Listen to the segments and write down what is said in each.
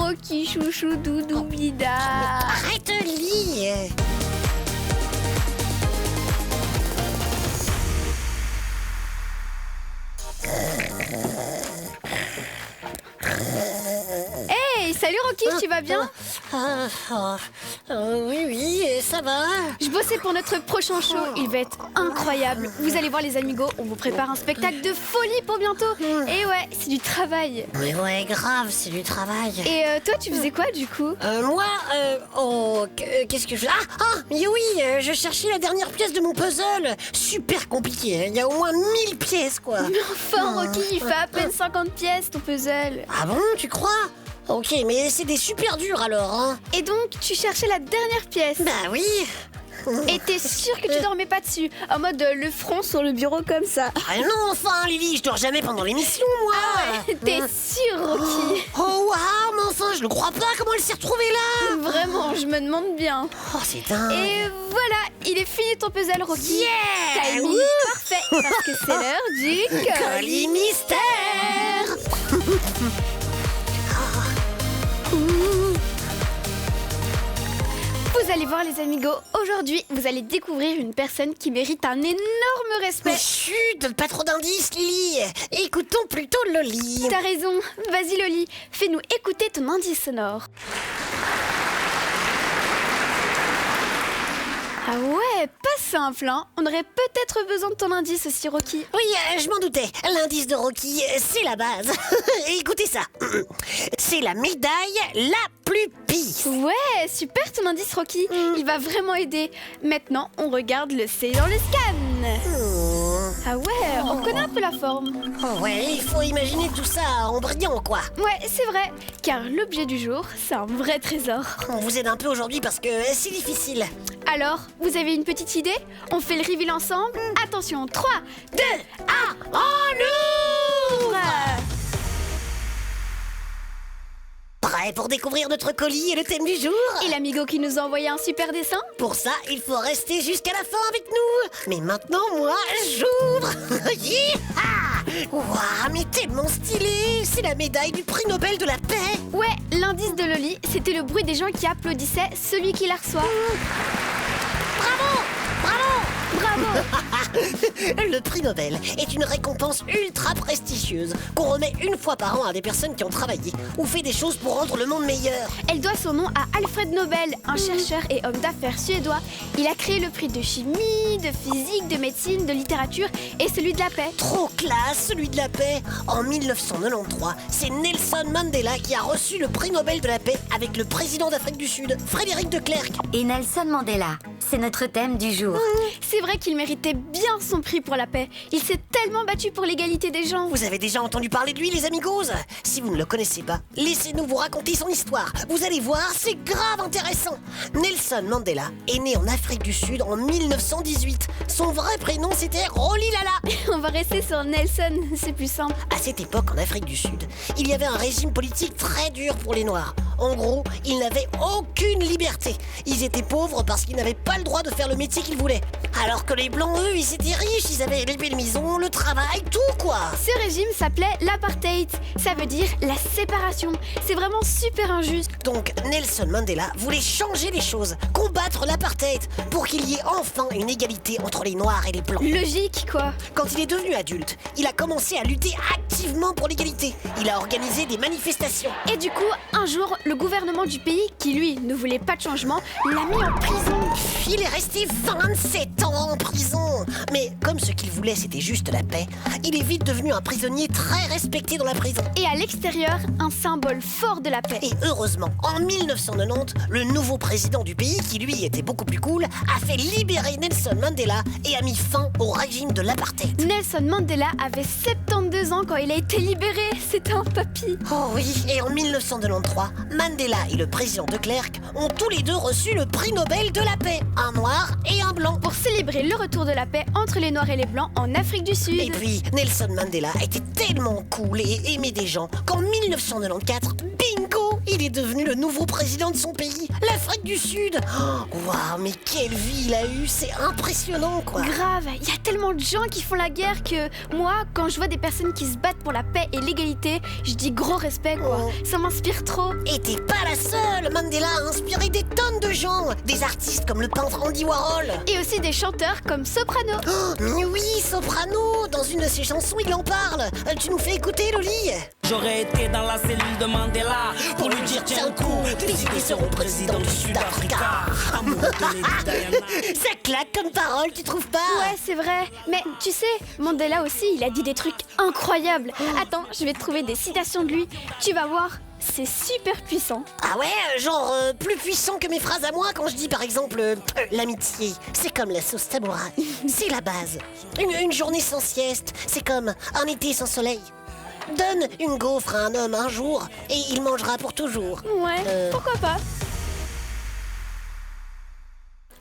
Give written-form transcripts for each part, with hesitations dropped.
Rocky, chouchou, doudou, bida. Arrête de lire. Hey, salut Rocky, tu vas bien? Oui, ça va. Je bossais pour notre prochain show, il va être incroyable. Vous allez voir les amigos, on vous prépare un spectacle de folie pour bientôt. Et ouais, c'est du travail. Mais ouais, grave, c'est du travail. Et toi, tu faisais quoi du coup? Qu'est-ce que je... mais oui, je cherchais la dernière pièce de mon puzzle. Super compliqué, hein. Il y a au moins 1000 pièces, quoi. Mais enfin Rocky, il fait à peine 50 pièces ton puzzle. Ah bon, tu crois? Ok, mais c'est des super durs alors, hein. Et donc, tu cherchais la dernière pièce. Bah oui. Et t'es sûr que tu dormais pas dessus? En mode le front sur le bureau comme ça. Ah non, enfin, Lily, je dors jamais pendant l'émission, moi. T'es sûr, Rocky? Oh, waouh, mais enfin, je le crois pas, comment elle s'est retrouvée là? Vraiment, je me demande bien. Oh, c'est dingue. Et voilà, il est fini ton puzzle, Rocky. Yeah! Timing Wouh! parfait, parce que c'est l'heure du Colis mystère. Vous allez voir les amigos, aujourd'hui vous allez découvrir une personne qui mérite un énorme respect. Mais chut, donne pas trop d'indices, Lily. Écoutons plutôt Loli. T'as raison, vas-y Loli, fais-nous écouter ton indice sonore. Ah ouais, pas simple hein. On aurait peut-être besoin de ton indice aussi Rocky. Oui, je m'en doutais. L'indice de Rocky, c'est la base. Écoutez ça. C'est la médaille la plus pisse. Ouais, super ton indice Rocky. Il va vraiment aider. Maintenant, on regarde le C dans le scan. Ah ouais, on connaît un peu la forme. Oh ouais, il faut imaginer tout ça en brillant, quoi. Ouais, c'est vrai, car l'objet du jour, c'est un vrai trésor. On vous aide un peu aujourd'hui parce que c'est difficile. Alors, vous avez une petite idée? On fait le reveal ensemble? Attention, 3, 2, 1, on ouvre! Prêt pour découvrir notre colis et le thème du jour? Et l'amigo qui nous a envoyé un super dessin? Pour ça, il faut rester jusqu'à la fin avec nous. Mais maintenant, moi, j'ouvre. Yeeha! Waouh, mais tellement stylé. C'est la médaille du prix Nobel de la paix. Ouais, l'indice de Loli, c'était le bruit des gens qui applaudissaient celui qui la reçoit. Bravo! Bravo! Bravo! Le prix Nobel est une récompense ultra prestigieuse qu'on remet une fois par an à des personnes qui ont travaillé ou fait des choses pour rendre le monde meilleur. Elle doit son nom à Alfred Nobel, un chercheur et homme d'affaires suédois. Il a créé le prix de chimie, de physique, de médecine, de littérature et celui de la paix. Trop classe, celui de la paix. En 1993, c'est Nelson Mandela qui a reçu le prix Nobel de la paix avec le président d'Afrique du Sud, Frédéric de Klerk. Et Nelson Mandela, c'est notre thème du jour. C'est vrai qu'il méritait bien son prix pour la paix. Il s'est tellement battu pour l'égalité des gens. Vous avez déjà entendu parler de lui, les amigos? Si vous ne le connaissez pas, laissez-nous vous raconter son histoire. Vous allez voir, c'est grave intéressant. Nelson Mandela est né en Afrique du Sud en 1918. Son vrai prénom, c'était Rolilala. On va rester sur Nelson, c'est plus simple. À cette époque, en Afrique du Sud, il y avait un régime politique très dur pour les Noirs. En gros, ils n'avaient aucune liberté. Ils étaient pauvres parce qu'ils n'avaient pas le droit de faire le métier qu'ils voulaient. Alors que les Blancs, eux, ils étaient riches, ils avaient les belles maisons, le travail, tout quoi. Ce régime s'appelait l'apartheid. Ça veut dire la séparation. C'est vraiment super injuste. Donc Nelson Mandela voulait changer les choses, combattre l'apartheid, pour qu'il y ait enfin une égalité entre les Noirs et les Blancs. Logique, quoi. Quand il est devenu adulte, il a commencé à lutter activement pour l'égalité. Il a organisé des manifestations. Et du coup, un jour, le gouvernement du pays, qui lui ne voulait pas de changement, l'a mis en prison. Il est resté 27 ans en prison. Mais comme ce qu'il voulait, c'était juste la paix, il est vite devenu un prisonnier très respecté dans la prison. Et à l'extérieur, un symbole fort de la paix. Et heureusement, en 1990, le nouveau président du pays, qui lui était beaucoup plus cool, a fait libérer Nelson Mandela et a mis fin au régime de l'apartheid. Nelson Mandela avait 72 ans quand il a été libéré. C'était un papy. Oh oui, et en 1993, Mandela et le président de Klerk ont tous les deux reçu le prix Nobel de la paix, un noir et un blanc. Pour célébrer le retour de la paix entre les Noirs et les Blancs en Afrique du Sud. Et puis, Nelson Mandela était tellement cool et aimé des gens qu'en 1994, bingo, il Il est devenu le nouveau président de son pays, l'Afrique du Sud. Waouh, mais quelle vie il a eu, c'est impressionnant quoi. Grave, il y a tellement de gens qui font la guerre que moi, quand je vois des personnes qui se battent pour la paix et l'égalité, je dis gros respect quoi. Ça m'inspire trop. Et t'es pas la seule. Mandela a inspiré des tonnes de gens. Des artistes comme le peintre Andy Warhol. Et aussi des chanteurs comme Soprano. Mais oui, Soprano. Dans une de ses chansons, il en parle. Tu nous fais écouter, Loli? J'aurais été dans la cellule de Mandela pour lui dire tiens un coup, tes idées seront président du Sud-Africa. Amour de Lady Diana. Ça claque comme parole, tu trouves pas? Ouais, c'est vrai. Mais tu sais, Mandela aussi, il a dit des trucs incroyables. Attends, je vais te trouver des citations de lui. Tu vas voir, c'est super puissant. Ah ouais, genre plus puissant que mes phrases à moi quand je dis par exemple l'amitié, c'est comme la sauce tabouret, c'est la base. Une journée sans sieste, c'est comme un été sans soleil. Donne une gaufre à un homme un jour et il mangera pour toujours. Ouais, pourquoi pas?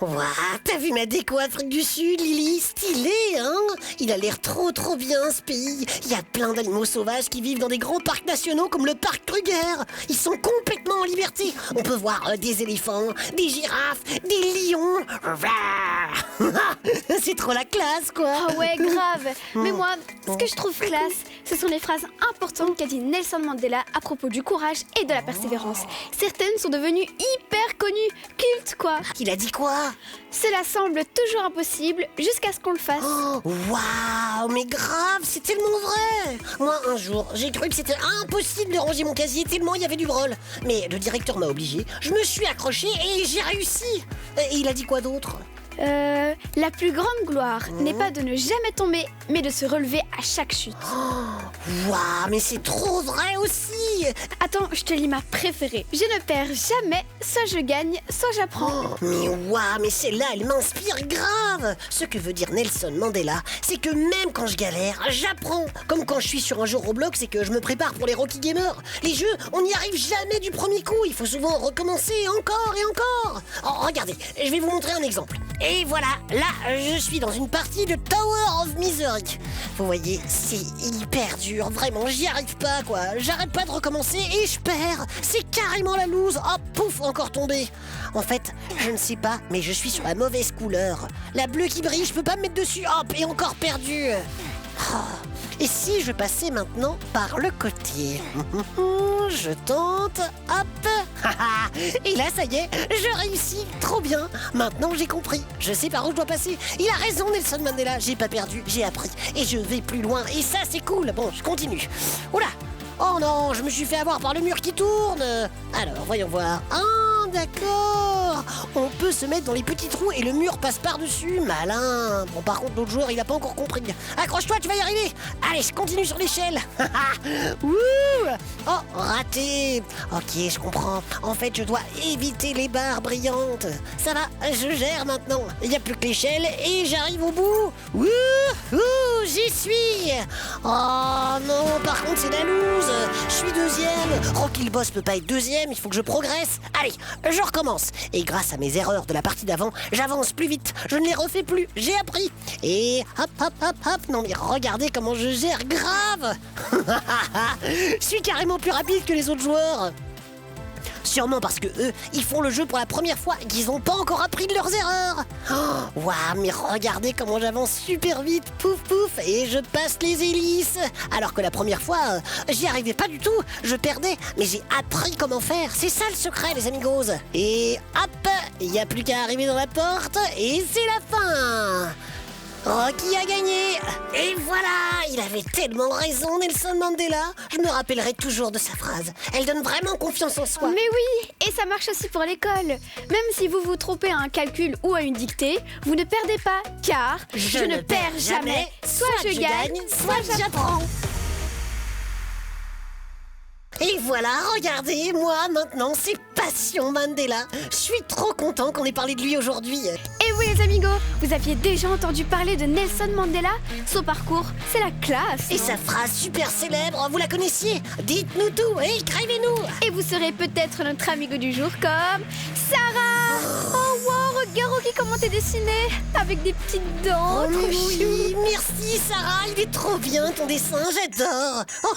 Ouah, t'as vu ma déco Afrique du Sud, Lily? Stylé, hein? Il a l'air trop bien ce pays. Il y a plein d'animaux sauvages qui vivent dans des grands parcs nationaux comme le parc Kruger. Ils sont complètement en liberté. On peut voir des éléphants, des girafes, des lions. C'est trop la classe, quoi. Ah ouais, grave. Mais moi, ce que je trouve classe, ce sont les phrases importantes qu'a dit Nelson Mandela à propos du courage et de la persévérance. Certaines sont devenues hyper connues, cultes quoi. Il a dit quoi? Cela semble toujours impossible jusqu'à ce qu'on le fasse. Oh, waouh, mais grave, c'est tellement vrai. Moi, un jour, j'ai cru que c'était impossible de ranger mon casier tellement il y avait du brol. Mais le directeur m'a obligé, je me suis accroché et j'ai réussi. Et il a dit quoi d'autre? La plus grande gloire n'est pas de ne jamais tomber, mais de se relever à chaque chute. Waouh, mais c'est trop vrai aussi. Attends, je te lis ma préférée. Je ne perds jamais, soit je gagne, soit j'apprends. Mais waouh, mais celle-là, elle m'inspire grave. Ce que veut dire Nelson Mandela, c'est que même quand je galère, j'apprends. Comme quand je suis sur un jeu Roblox et que je me prépare pour les Rocky Gamers. Les jeux, on n'y arrive jamais du premier coup. Il faut souvent recommencer encore et encore. Oh, regardez, je vais vous montrer un exemple. Et voilà, là, je suis dans une partie de Tower of Misery. Vous voyez, c'est hyper dur, vraiment, j'y arrive pas, quoi. J'arrête pas de recommencer et je perds. C'est carrément la loose. Oh, pouf, encore tombé. En fait, je ne sais pas, mais je suis sur la mauvaise couleur. La bleue qui brille, je peux pas me mettre dessus. Hop, et encore perdu. Oh. Et si je passais maintenant par le côté? Je tente, hop. Et là, ça y est, je réussis, trop bien. Maintenant, j'ai compris, je sais par où je dois passer. Il a raison, Nelson Mandela, j'ai pas perdu, j'ai appris. Et je vais plus loin, et ça, c'est cool. Bon, je continue. Oula. Oh non, je me suis fait avoir par le mur qui tourne. Alors, voyons voir. Ah, d'accord. On peut se mettre dans les petits trous et le mur passe par-dessus. Malin. Bon, par contre, l'autre joueur, il a pas encore compris. Accroche-toi, tu vas y arriver. Allez, je continue sur l'échelle. Wouh. Oh, raté. Ok, je comprends. En fait, je dois éviter les barres brillantes. Ça va, je gère maintenant. Il n'y a plus que l'échelle et j'arrive au bout. Wouh, j'y suis. Oh non, par contre, c'est la loose. Je suis deuxième. Rocky le boss peut pas être deuxième, il faut que je progresse. Allez, je recommence. Et grâce à mes erreurs de la partie d'avant, j'avance plus vite. Je ne les refais plus, j'ai appris. Et hop, hop, hop, hop. Non mais regardez comment je gère grave. Je suis carrément plus rapide que les autres joueurs. Sûrement parce que eux, ils font le jeu pour la première fois et qu'ils n'ont pas encore appris de leurs erreurs. Oh, waouh, mais regardez comment j'avance super vite, pouf pouf, et je passe les hélices. Alors que la première fois, j'y arrivais pas du tout, je perdais, mais j'ai appris comment faire. C'est ça le secret, les amigos. Et hop, il n'y a plus qu'à arriver dans la porte et c'est la fin. Rocky a gagné. Et voilà, il avait tellement raison, Nelson Mandela. Je me rappellerai toujours de sa phrase. Elle donne vraiment confiance en soi. Mais oui, et ça marche aussi pour l'école. Même si vous vous trompez à un calcul ou à une dictée, vous ne perdez pas, car je ne perds jamais. Soit je gagne, soit j'apprends. Et voilà, regardez, moi maintenant, c'est Passion Mandela. Je suis trop content qu'on ait parlé de lui aujourd'hui. Et vous les amigos, vous aviez déjà entendu parler de Nelson Mandela? Son parcours, c'est la classe. Et sa phrase super célèbre, vous la connaissiez? Dites-nous tout, et écrivez-nous. Et vous serez peut-être notre amigo du jour comme Sarah. Oh wow, regarde Rocky comment t'es dessiné, avec des petites dents. Oh trop oui, chou. merci Sarah, il est trop bien ton dessin, j'adore. Oh,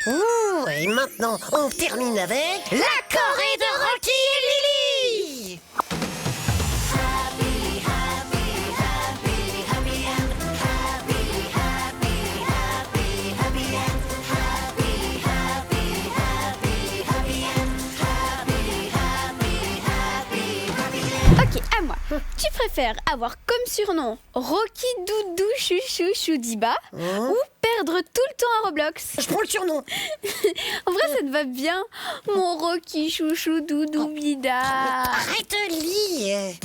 Ouh, et maintenant, on termine avec la Corée de Rocky et Lily. Ok, à moi. Tu préfères avoir comme surnom Rocky Doudou Chouchou Choudiba ou perdre tout le temps à Roblox? Je prends le surnom. En vrai, ça te va bien, mon Rocky Chouchou Doudou Bida. Arrête, Lily.